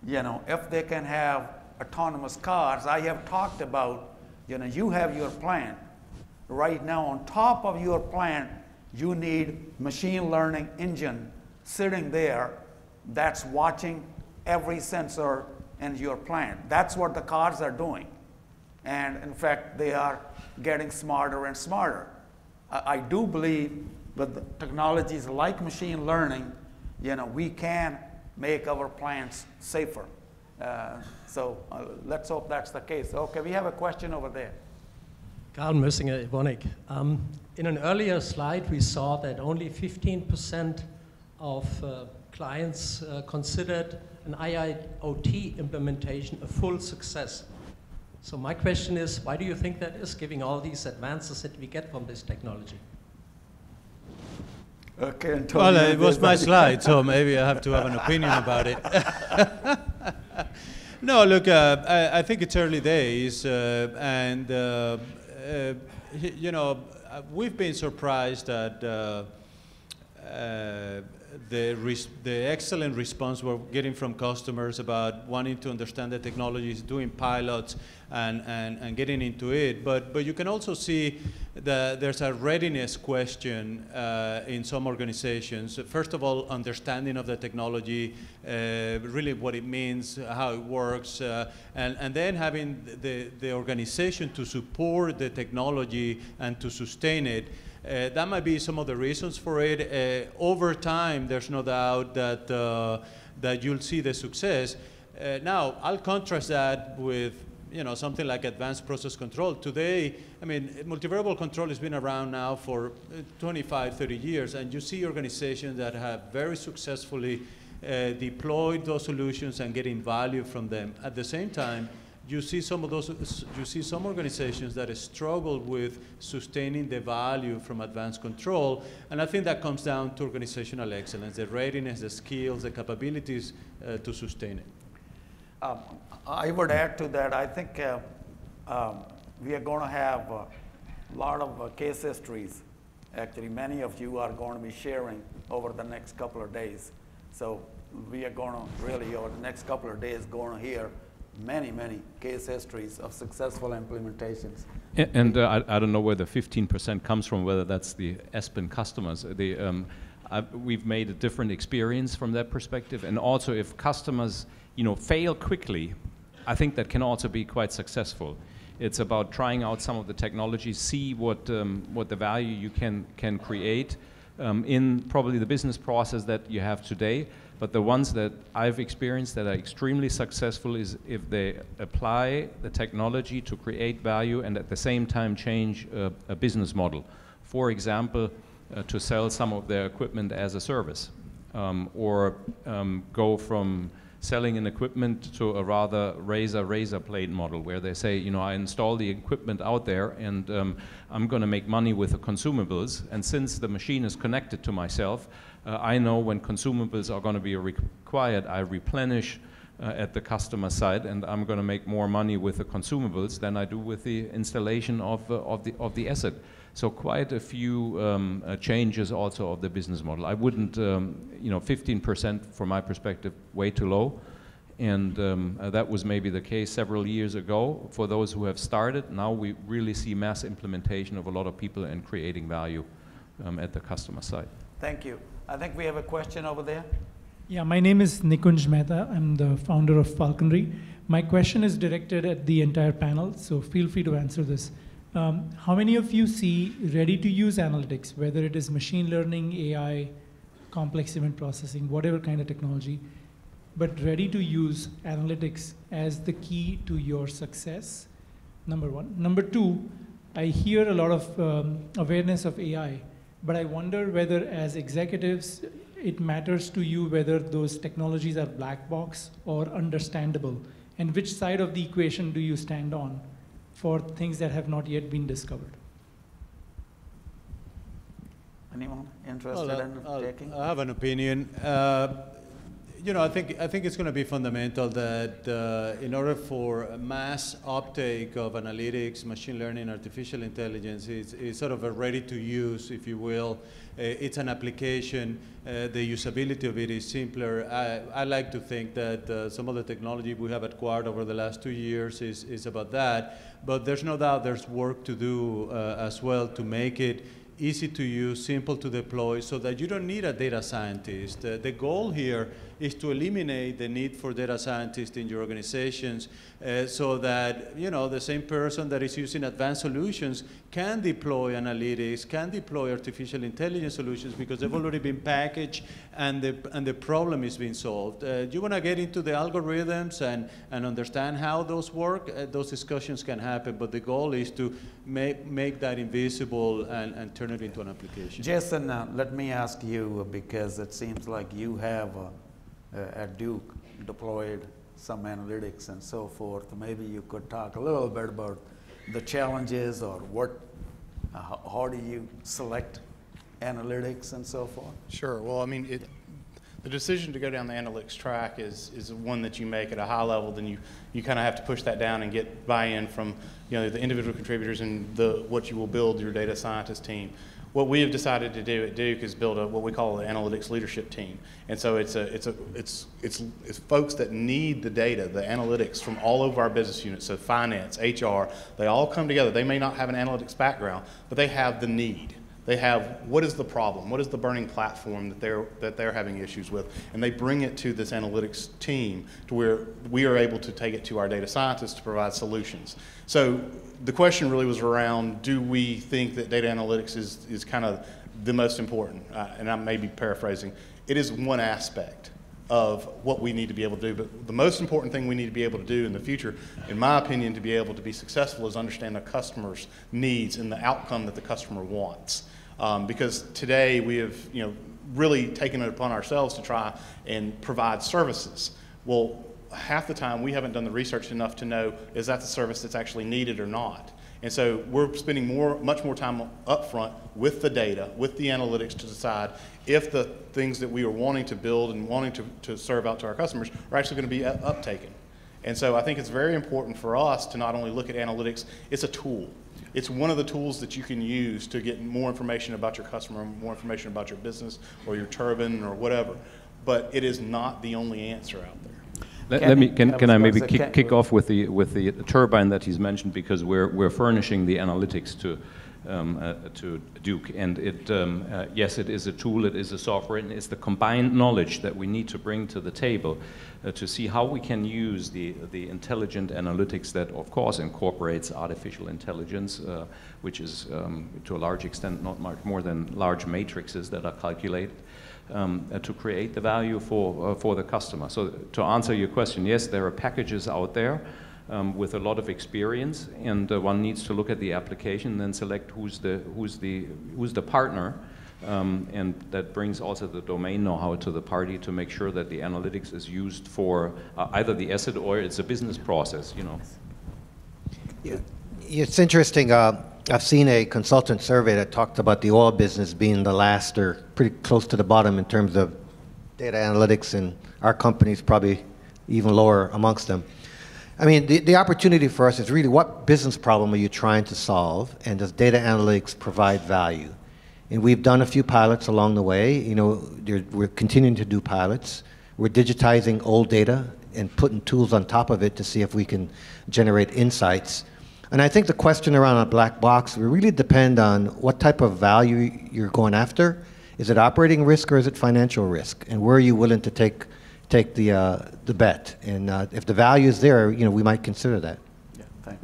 [SPEAKER 1] You know, if they can have autonomous cars, I have talked about, you know, you have your plant. Right now, on top of your plant, you need machine learning engine sitting there that's watching every sensor in your plant. That's what the cars are doing. And in fact, they are getting smarter and smarter. I do believe with technologies like machine learning, you know, we can make our plants safer. So let's hope that's the case. Okay, we have a question over there.
[SPEAKER 13] Carl Mössinger, Evonik. In an earlier slide, we saw that only 15% of clients considered an IIoT implementation a full success. So my question is, why do you think that is, given all these advances that we get from this technology?
[SPEAKER 1] Okay, Antonio.
[SPEAKER 4] Well, it was my slide, so maybe I have to have an opinion about it. No, look, I think it's early days, and you know, we've been surprised at the excellent response we're getting from customers about wanting to understand the technologies, doing pilots, and getting into it. But you can also see that there's a readiness question in some organizations. First of all, understanding of the technology, really what it means, how it works, and then having the organization to support the technology and to sustain it. That might be some of the reasons for it. Over time, there's no doubt that that you'll see the success. Now, I'll contrast that with, you know, something like advanced process control. Today, I mean, multivariable control has been around now for 25, 30 years, and you see organizations that have very successfully deployed those solutions and getting value from them. At the same time, you see some organizations that struggle with sustaining the value from advanced control, and I think that comes down to organizational excellence, the readiness, the skills, the capabilities to sustain it.
[SPEAKER 1] I would add to that, I think we are going to have a lot of case histories. Actually, many of you are going to be sharing over the next couple of days. So we are going to really, over the next couple of days, going to hear many, many case histories of successful implementations.
[SPEAKER 3] And I don't know where the 15% comes from, whether that's the Aspen customers. we've made a different experience from that perspective. And also, if customers, fail quickly, I think that can also be quite successful. It's about trying out some of the technologies, see what the value you can create in probably the business process that you have today. But the ones that I've experienced that are extremely successful is if they apply the technology to create value and at the same time change a business model. For example, to sell some of their equipment as a service, or go from selling an equipment to a rather razor blade model where they say, I install the equipment out there and I'm going to make money with the consumables, and since the machine is connected to myself, I know when consumables are going to be required, I replenish at the customer side, and I'm going to make more money with the consumables than I do with the installation of the asset. So quite a few changes also of the business model. I wouldn't, 15% from my perspective, way too low. And that was maybe the case several years ago for those who have started. Now we really see mass implementation of a lot of people and creating value at the customer side.
[SPEAKER 1] Thank you. I think we have a question over there.
[SPEAKER 14] Yeah, my name is Nikunj Mehta. I'm the founder of Falconry. My question is directed at the entire panel, so feel free to answer this. How many of you see ready-to-use analytics, whether it is machine learning, AI, complex event processing, whatever kind of technology, but ready-to-use analytics as the key to your success? Number one. Number two, I hear a lot of awareness of AI, but I wonder whether as executives, it matters to you whether those technologies are black box or understandable, and which side of the equation do you stand on for things that have not yet been discovered?
[SPEAKER 1] Anyone interested in taking?
[SPEAKER 4] I have an opinion. I think it's going to be fundamental that in order for mass uptake of analytics, machine learning, artificial intelligence, it's sort of a ready-to-use, if you will. It's an application. The usability of it is simpler. I like to think that some of the technology we have acquired over the last 2 years is about that. But there's no doubt there's work to do as well to make it easy to use, simple to deploy, so that you don't need a data scientist. The goal here is to eliminate the need for data scientists in your organizations so that the same person that is using advanced solutions can deploy analytics, can deploy artificial intelligence solutions because they've already been packaged and the problem is being solved. You want to get into the algorithms and understand how those work, those discussions can happen, but the goal is to make that invisible and turn it into an application.
[SPEAKER 1] Jason, let me ask you, because it seems like you have at Duke deployed some analytics and so forth. Maybe you could talk a little bit about the challenges or how do you select analytics and so forth?
[SPEAKER 6] Sure. Well, I mean, the decision to go down the analytics track is one that you make at a high level. Then you kind of have to push that down and get buy-in from the individual contributors and what you will build your data scientist team. What we have decided to do at Duke is build what we call an analytics leadership team, and so it's folks that need the data, the analytics from all over our business units. So finance, HR, they all come together. They may not have an analytics background, but they have the need. They have, what is the problem? What is the burning platform that they're having issues with? And they bring it to this analytics team to where we are able to take it to our data scientists to provide solutions. So the question really was around, do we think that data analytics is kind of the most important? And I may be paraphrasing. It is one aspect of what we need to be able to do, but the most important thing we need to be able to do in the future, in my opinion, to be able to be successful is understand the customer's needs and the outcome that the customer wants. Because today we have really taken it upon ourselves to try and provide services. Well, half the time we haven't done the research enough to know, is that the service that's actually needed or not? And so we're spending much more time up front with the data, with the analytics to decide if the things that we are wanting to build and wanting to serve out to our customers are actually going to be uptaken. And so I think it's very important for us to not only look at analytics, it's a tool. It's one of the tools that you can use to get more information about your customer, more information about your business or your turbine or whatever. But it is not the only answer out there.
[SPEAKER 3] Can I maybe kick off with the turbine that he's mentioned, because we're furnishing the analytics to Duke. And it, yes, it is a tool, it is a software, and it's the combined knowledge that we need to bring to the table to see how we can use the intelligent analytics that, of course, incorporates artificial intelligence, which is, to a large extent, not much more than large matrices that are calculated, to create the value for the customer. So to answer your question, yes, there are packages out there with a lot of experience, and one needs to look at the application and then select who's the partner, and that brings also the domain know-how to the party to make sure that the analytics is used for either the asset or it's a business process, you know.
[SPEAKER 7] Yeah. It's interesting. I've seen a consultant survey that talked about the oil business being the last or pretty close to the bottom in terms of data analytics, and our company's probably even lower amongst them. I mean, the opportunity for us is really what business problem are you trying to solve, and does data analytics provide value? And we've done a few pilots along the way. You know, we're continuing to do pilots. We're digitizing old data and putting tools on top of it to see if we can generate insights. And I think the question around a black box will really depend on what type of value you're going after. Is it operating risk or is it financial risk? And where are you willing to take the bet? And if the value is there, you know, we might consider that.
[SPEAKER 1] Yeah, thanks.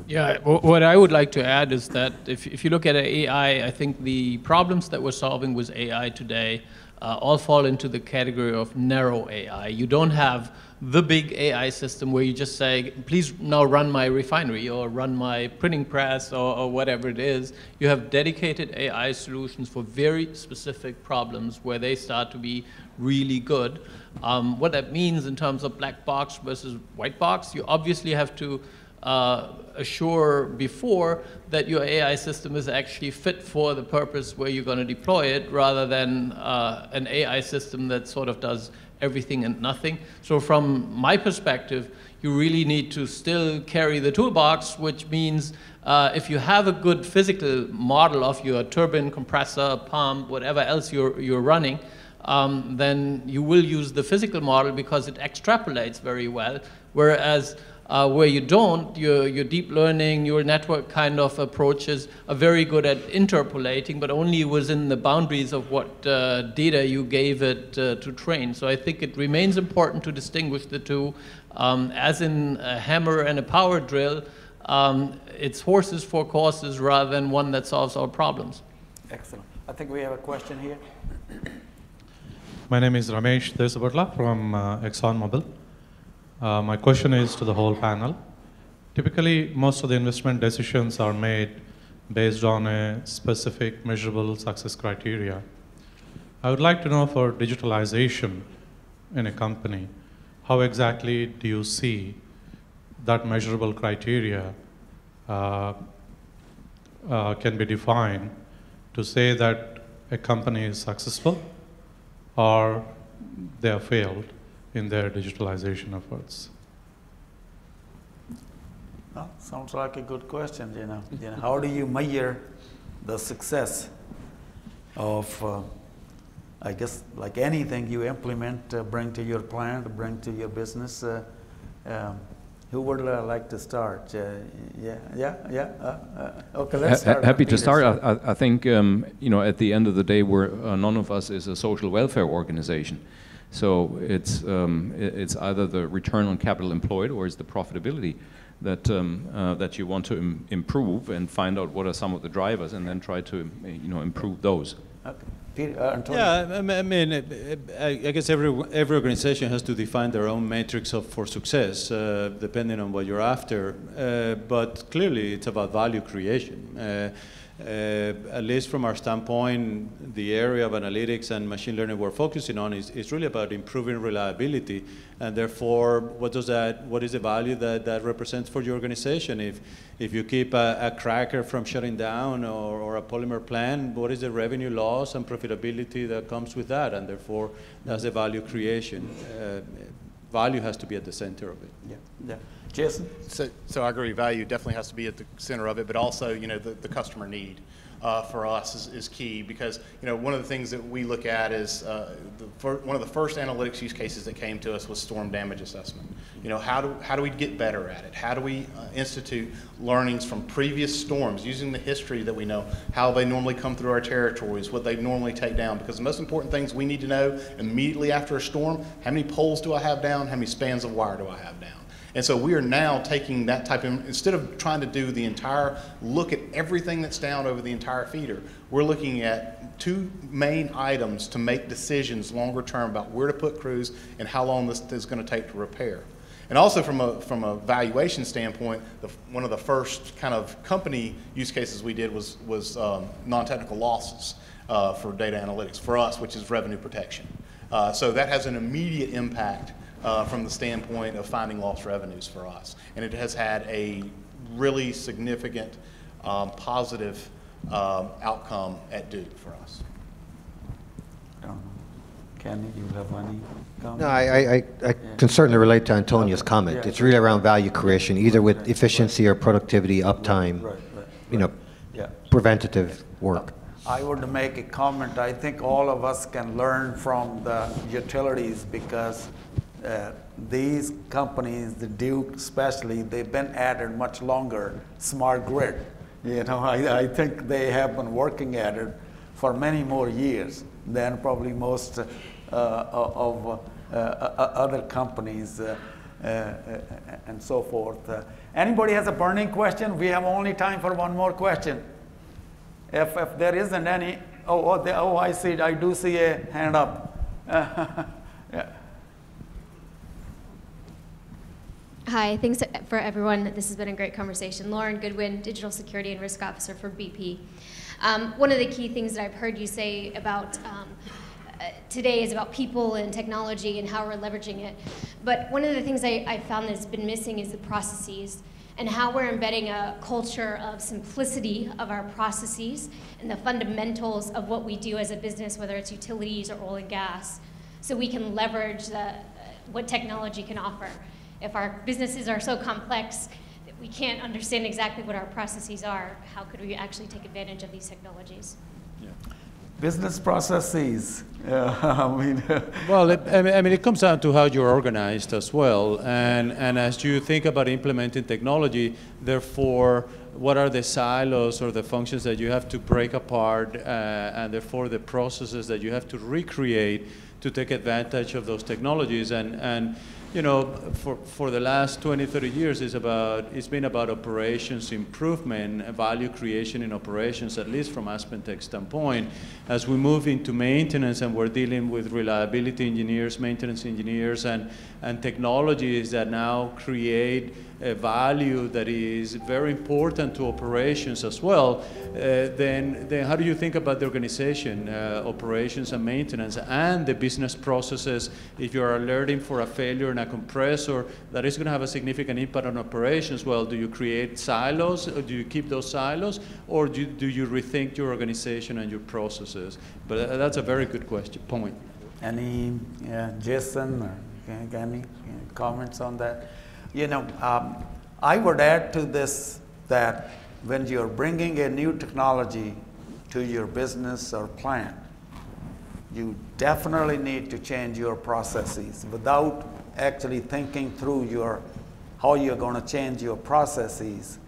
[SPEAKER 2] Yeah, what I would like to add is that if you look at AI, I think the problems that we're solving with AI today all fall into the category of narrow AI. You don't have the big AI system where you just say, please now run my refinery or run my printing press or whatever it is. You have dedicated AI solutions for very specific problems where they start to be really good. What that means in terms of black box versus white box, you obviously have to assure before that your AI system is actually fit for the purpose where you're going to deploy it, rather than an AI system that sort of does everything and nothing. So from my perspective, you really need to still carry the toolbox, which means if you have a good physical model of your turbine, compressor, pump, whatever else you're running, then you will use the physical model because it extrapolates very well, whereas where you don't, your deep learning, neural network kind of approaches are very good at interpolating, but only within the boundaries of what data you gave it to train. So I think it remains important to distinguish the two. As in a hammer and a power drill, it's horses for courses rather than one that solves our problems.
[SPEAKER 1] Excellent. I think we have a question here.
[SPEAKER 15] My name is Ramesh Desabatla from ExxonMobil. My question is to the whole panel. Typically, most of the investment decisions are made based on a specific measurable success criteria. I would like to know, for digitalization in a company, how exactly do you see that measurable criteria can be defined to say that a company is successful or they have failed in their digitalization efforts?
[SPEAKER 1] Well, sounds like a good question, you know. How do you measure the success of, I guess, like anything you implement, bring to your plant, bring to your business? Who would like to start? Okay, let's start.
[SPEAKER 3] Happy to start. I think, you know, at the end of the day, none of us is a social welfare organization. So it's either the return on capital employed or it's the profitability that that you want to improve, and find out what are some of the drivers, and then try to, you know, improve those.
[SPEAKER 1] Okay. Peter,
[SPEAKER 4] yeah, I mean, I guess every organization has to define their own metrics for success, depending on what you're after. But clearly, it's about value creation. At least from our standpoint, the area of analytics and machine learning we're focusing on is really about improving reliability, and therefore, what is the value that represents for your organization? If you keep a cracker from shutting down, or a polymer plant, what is the revenue loss and profitability that comes with that? And therefore, that's the value creation. Value has to be at the center of it.
[SPEAKER 1] Yeah. Jason?
[SPEAKER 6] So I agree, value definitely has to be at the center of it, but also, you know, the customer need. for us is key, because one of the things that we look at is one of the first analytics use cases that came to us was storm damage assessment. How do we get better at it? How do we institute learnings from previous storms, using the history that we know, how they normally come through our territories, what they normally take down? Because the most important things we need to know immediately after a storm: how many poles do I have down? How many spans of wire do I have down? And so we are now taking that type of, instead of trying to do the entire, look at everything that's down over the entire feeder, we're looking at 2 main items to make decisions longer term about where to put crews and how long this is going to take to repair. And also from a valuation standpoint, one of the first kind of company use cases we did was non-technical losses for data analytics for us, which is revenue protection. So that has an immediate impact from the standpoint of finding lost revenues for us. And it has had a really significant positive outcome at Duke for us.
[SPEAKER 1] Kenny, you have any comment?
[SPEAKER 7] No, I can certainly relate to Antonia's comment.
[SPEAKER 1] Yeah,
[SPEAKER 7] it's really around value creation, either with efficiency or productivity, uptime, preventative work.
[SPEAKER 1] I would make a comment. I think all of us can learn from the utilities, because these companies, the Duke especially, they've been at it much longer. Smart grid, I think they have been working at it for many more years than probably most of other companies and so forth. Anybody has a burning question? We have only time for one more question. If there isn't any, I see. I do see a hand up. Yeah.
[SPEAKER 16] Hi, thanks for everyone. This has been a great conversation. Lauren Goodwin, Digital Security and Risk Officer for BP. One of the key things that I've heard you say about today is about people and technology and how we're leveraging it. But one of the things I found that's been missing is the processes, and how we're embedding a culture of simplicity of our processes and the fundamentals of what we do as a business, whether it's utilities or oil and gas, so we can leverage what technology can offer. If our businesses are so complex that we can't understand exactly what our processes are, how could we actually take advantage of these technologies?
[SPEAKER 1] Yeah. Business processes.
[SPEAKER 4] Well, it comes down to how you're organized as well. And as you think about implementing technology, therefore, what are the silos or the functions that you have to break apart, and therefore the processes that you have to recreate to take advantage of those technologies? And for the last 20, 30 years, it's been about operations improvement, value creation in operations, at least from AspenTech standpoint. As we move into maintenance and we're dealing with reliability engineers, maintenance engineers, and technologies that now create a value that is very important to operations as well, then how do you think about the organization, operations and maintenance, and the business processes? If you're alerting for a failure in a compressor, that is going to have a significant impact on operations. Well, do you create silos, or do you keep those silos, or do you rethink your organization and your processes? But that's a very good point.
[SPEAKER 1] Any, Jason or any comments on that? I would add to this that when you're bringing a new technology to your business or plant, you definitely need to change your processes without actually thinking through how you're going to change your processes.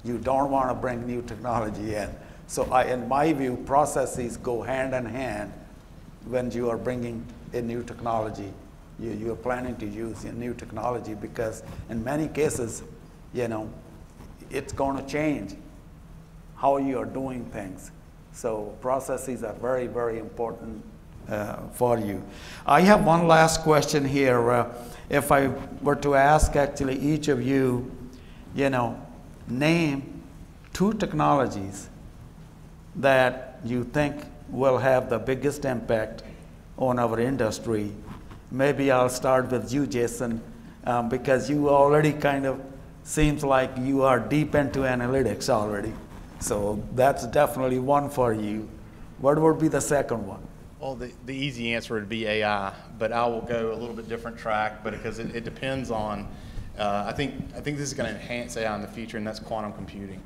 [SPEAKER 1] You don't want to bring new technology in. So in my view, processes go hand in hand when you are bringing a new technology. You're planning to use a new technology, because in many cases, it's going to change how you are doing things. So processes are very, very important for you. I have one last question here. If I were to ask actually each of you, name 2 technologies that you think will have the biggest impact on our industry. Maybe I'll start with you, Jason, because you already kind of seems like you are deep into analytics already. So that's definitely one for you. What would be the second one?
[SPEAKER 6] Well, the easy answer would be AI, but I will go a little bit different track, but because it depends on, I think this is going to enhance AI in the future, and that's quantum computing.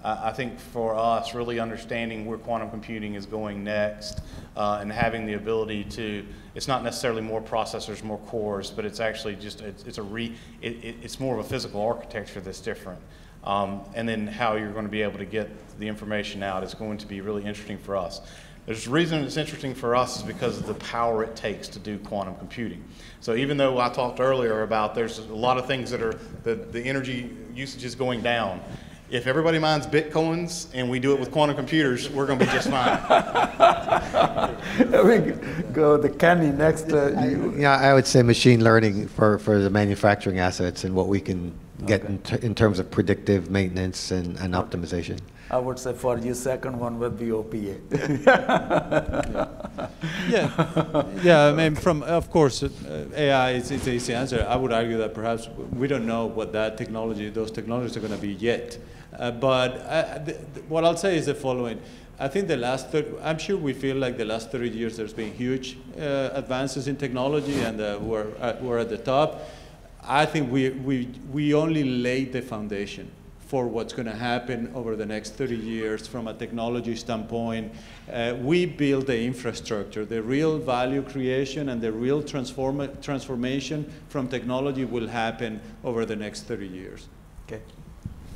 [SPEAKER 6] I think for us, really understanding where quantum computing is going next, and having the ability to, it's not necessarily more processors, more cores, but it's actually just, it's more of a physical architecture that's different. And then how you're going to be able to get the information out is going to be really interesting for us. There's a reason it's interesting for us is because of the power it takes to do quantum computing. So even though I talked earlier about there's a lot of things that are, the energy usage is going down, if everybody mines Bitcoins and we do it with quantum computers, we're going to be just fine.
[SPEAKER 1] We go the Kenny next.
[SPEAKER 7] Yeah, I would say machine learning for the manufacturing assets and what we can get in terms of predictive maintenance and optimization.
[SPEAKER 1] I would say for you, second one would be OPA.
[SPEAKER 4] Yeah. I mean, of course, AI is the easy answer. I would argue that perhaps we don't know what those technologies are going to be yet. But what I'll say is the following. I think I'm sure we feel like the last 30 years there's been huge advances in technology, and we're at the top. I think we only laid the foundation for what's going to happen over the next 30 years from a technology standpoint. We build the infrastructure. The real value creation and the real transformation from technology will happen over the next 30 years.
[SPEAKER 1] Okay.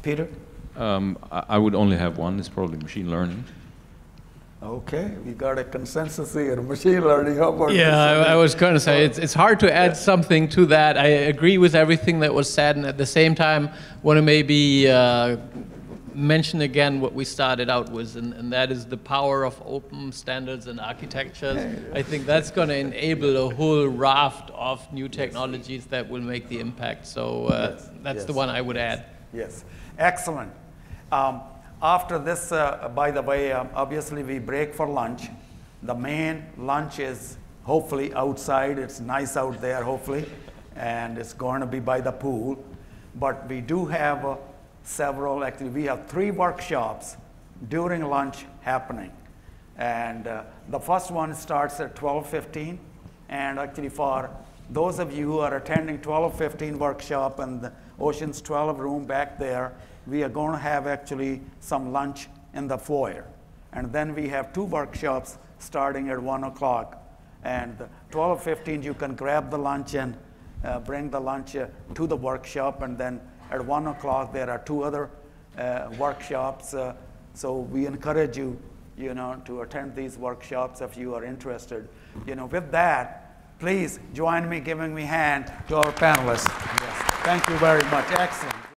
[SPEAKER 1] Peter?
[SPEAKER 3] I would only have one. It's probably machine learning.
[SPEAKER 1] Okay, we got a consensus here. Machine learning. How about
[SPEAKER 2] I was going to say it's hard to add something to that. I agree with everything that was said, and at the same time, want to maybe mention again what we started out with, and that is the power of open standards and architectures. I think that's going to enable a whole raft of new technologies that will make the impact. So that's the one I would add.
[SPEAKER 1] Yes, excellent. After this, by the way, obviously we break for lunch. The main lunch is hopefully outside. It's nice out there, hopefully, and it's going to be by the pool. But we do have actually we have 3 workshops during lunch happening. And the first one starts at 12:15. And actually for those of you who are attending 12:15 workshop in the Oceans 12 room back there, we are going to have actually some lunch in the foyer. And then we have 2 workshops starting at 1 o'clock. And 12:15, you can grab the lunch and bring the lunch to the workshop. And then at 1 o'clock, there are 2 other workshops. So we encourage you, to attend these workshops if you are interested. With that, please join me giving me a hand to our panelists. Yes. Thank you very much. Excellent.